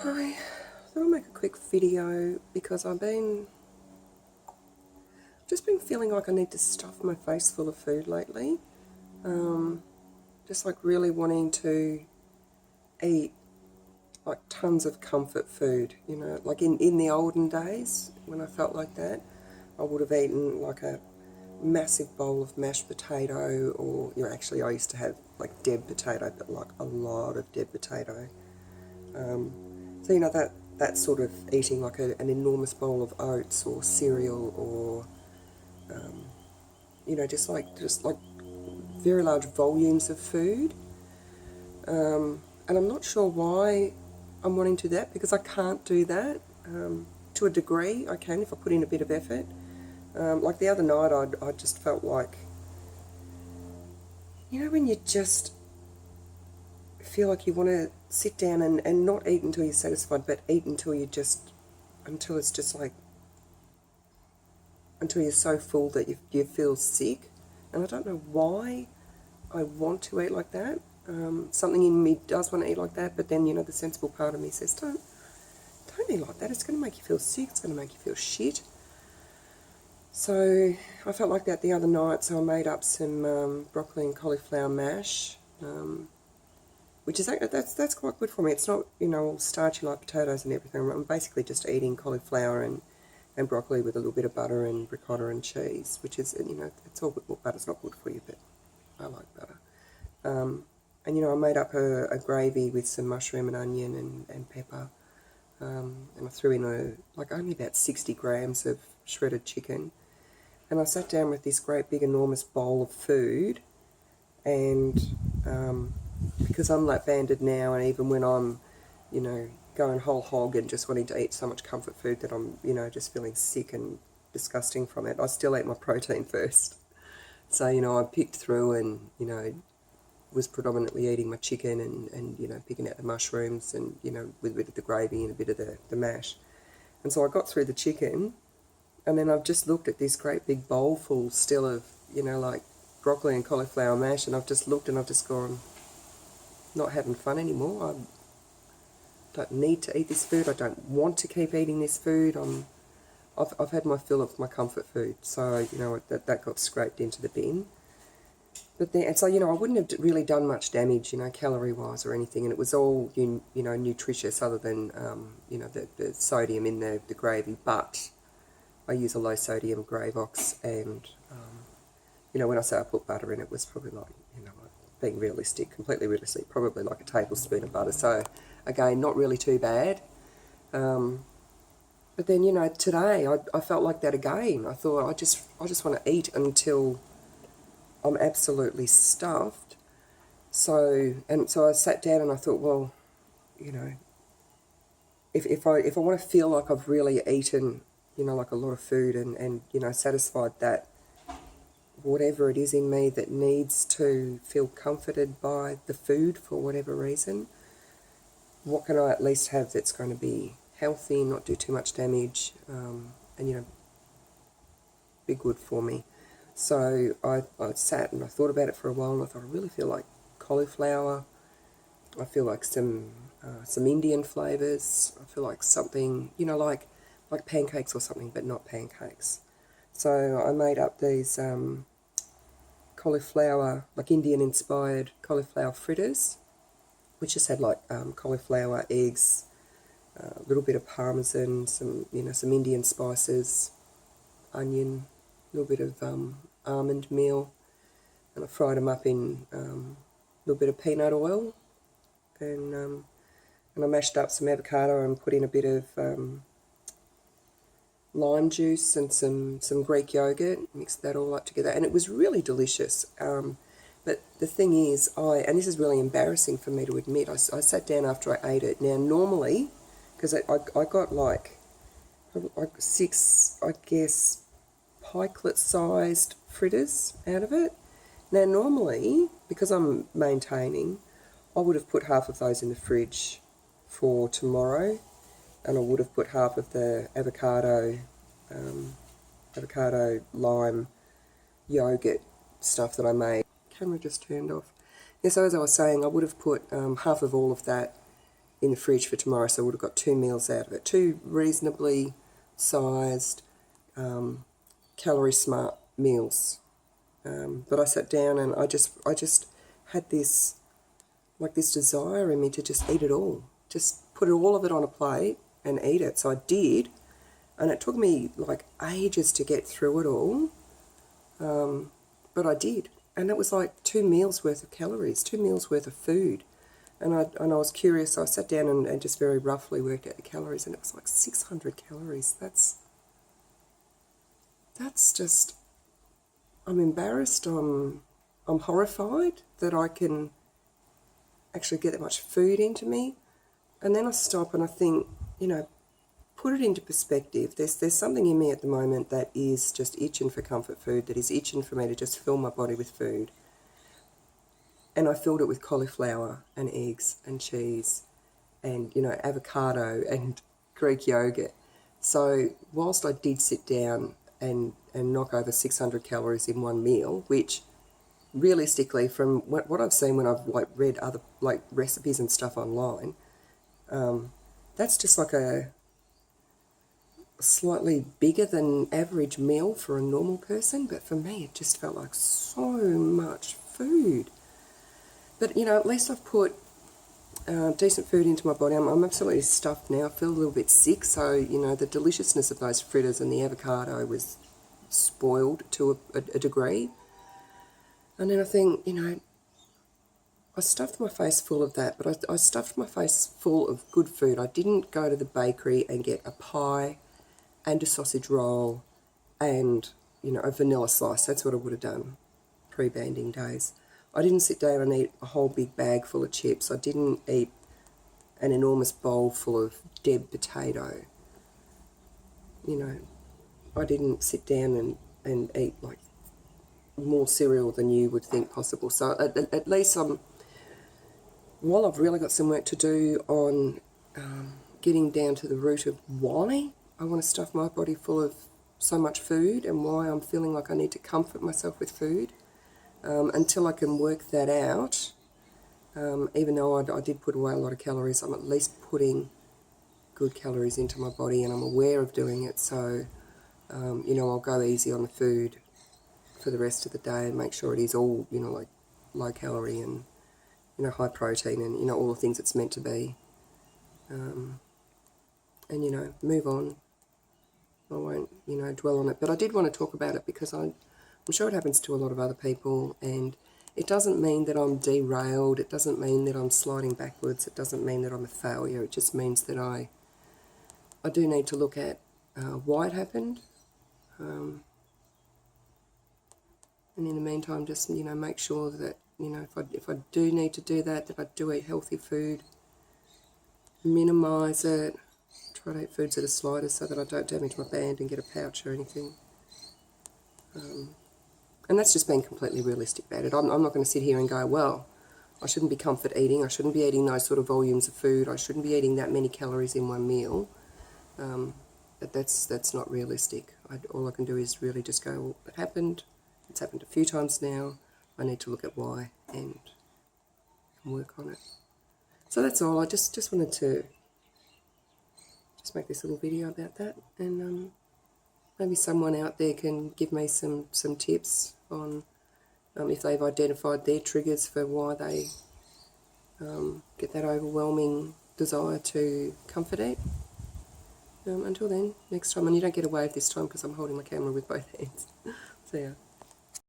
Hi, I thought I'd make a quick video because I've just been feeling like I need to stuff my face full of food lately. Just like really wanting to eat like tons of comfort food, like in the olden days when I felt like that, I would have eaten like a massive bowl of mashed potato, or actually I used to have like Deb potato, but like a lot of Deb potato. So that sort of eating like an enormous bowl of oats or cereal, or just like very large volumes of food. And I'm not sure why I'm wanting to do that, because I can't do that. To a degree, I can if I put in a bit of effort. Like the other night, I just felt like, when you just feel like you want to sit down and not eat until you're satisfied, but eat until it's just like, until you're so full that you feel sick. And I don't know why I want to eat like that. Something in me does want to eat like that, but then, the sensible part of me says, don't eat like that. It's going to make you feel sick. It's going to make you feel shit. So I felt like that the other night, so I made up some broccoli and cauliflower mash, which is that's quite good for me. It's not, all starchy like potatoes and everything. I'm basically just eating cauliflower and broccoli with a little bit of butter and ricotta and cheese, which is, it's all good. Well, butter's not good for you, but I like butter. And, I made up a gravy with some mushroom and onion and pepper. And I threw in only about 60 grams of shredded chicken. And I sat down with this great big enormous bowl of food. And because I'm like banded now, and even when I'm, going whole hog and just wanting to eat so much comfort food that I'm, just feeling sick and disgusting from it, I still eat my protein first. So, I picked through and, was predominantly eating my chicken and picking out the mushrooms and, with a bit of the gravy and a bit of the mash. And so I got through the chicken, and then I've just looked at this great big bowl full still of, like broccoli and cauliflower mash, and I've just looked and I've just gone, not having fun anymore. I don't need to eat this food. I don't want to keep eating this food. I've had my fill of my comfort food, so, that got scraped into the bin. But then, so, I wouldn't have really done much damage, calorie-wise or anything, and it was all, nutritious other than, the sodium in the gravy, but I use a low-sodium Gravox, and, when I say I put butter in, it was probably like, like being realistic, completely realistic, probably like a tablespoon of butter, so, again, not really too bad. But then, today I felt like that again. I thought, I just want to eat until I'm absolutely stuffed. So I sat down and I thought, well, if I want to feel like I've really eaten, like a lot of food and satisfied that whatever it is in me that needs to feel comforted by the food for whatever reason, what can I at least have that's going to be healthy, not do too much damage, and be good for me. So I sat and I thought about it for a while, and I thought, I really feel like cauliflower. I feel like some Indian flavours. I feel like something, like pancakes or something, but not pancakes. So I made up these cauliflower, like Indian-inspired cauliflower fritters, which just had like cauliflower, eggs, a little bit of parmesan, some Indian spices, onion, a little bit of almond meal, and I fried them up in a little bit of peanut oil, and I mashed up some avocado and put in a bit of lime juice and some Greek yogurt, mixed that all up together, and it was really delicious. But the thing is, and this is really embarrassing for me to admit, I sat down after I ate it. Now, normally, because I got like 6, I guess, pikelet-sized fritters out of it. Now, normally, because I'm maintaining, I would have put half of those in the fridge for tomorrow, and I would have put half of the avocado lime yogurt stuff that I made. Camera just turned off. Yeah, so as I was saying, I would have put half of all of that in the fridge for tomorrow, so I would have got 2 meals out of it. 2 reasonably sized, calorie smart meals. But I sat down and I just had this, like this desire in me to just eat it all. Just put all of it on a plate and eat it. So I did, and it took me like ages to get through it all. But I did. And it was like 2 meals worth of calories, 2 meals worth of food. And I was curious, so I sat down and just very roughly worked out the calories, and it was like 600 calories. That's just, I'm embarrassed, I'm horrified that I can actually get that much food into me. And then I stop and I think, put it into perspective. There's something in me at the moment that is just itching for comfort food, that is itching for me to just fill my body with food. And I filled it with cauliflower and eggs and cheese and, avocado and Greek yogurt. So whilst I did sit down and knock over 600 calories in one meal, which realistically, from what I've seen when I've read other recipes and stuff online, that's just like a slightly bigger than average meal for a normal person. But for me, it just felt like so much food. But, at least I've put decent food into my body. I'm absolutely stuffed now. I feel a little bit sick. So, the deliciousness of those fritters and the avocado was spoiled to a degree. And then I think, I stuffed my face full of that, but I stuffed my face full of good food. I didn't go to the bakery and get a pie and a sausage roll and, a vanilla slice. That's what I would have done pre-banding days. I didn't sit down and eat a whole big bag full of chips. I didn't eat an enormous bowl full of dead potato. I didn't sit down and eat like more cereal than you would think possible. So at least while I've really got some work to do on getting down to the root of why I want to stuff my body full of so much food and why I'm feeling like I need to comfort myself with food, until I can work that out, even though I did put away a lot of calories, I'm at least putting good calories into my body and I'm aware of doing it. So, I'll go easy on the food for the rest of the day and make sure it is all, like low calorie and, high protein and, all the things it's meant to be. And, move on. I won't, dwell on it. But I did want to talk about it because I'm sure it happens to a lot of other people, and it doesn't mean that I'm derailed. It doesn't mean that I'm sliding backwards. It doesn't mean that I'm a failure. It just means that I do need to look at why it happened. And in the meantime, just, make sure that, if I do need to do that I do eat healthy food, minimise it, try to eat foods that are sliders so that I don't damage my band and get a pouch or anything. And that's just being completely realistic about it. I'm not going to sit here and go, well, I shouldn't be comfort eating, I shouldn't be eating those sort of volumes of food, I shouldn't be eating that many calories in one meal. But that's not realistic. All I can do is really just go, well, it happened, it's happened a few times now, I need to look at why and work on it. So that's all. I just wanted to just make this little video about that, and maybe someone out there can give me some tips on if they've identified their triggers for why they get that overwhelming desire to comfort eat. Until then, next time, and you don't get a wave this time because I'm holding my camera with both hands. See ya.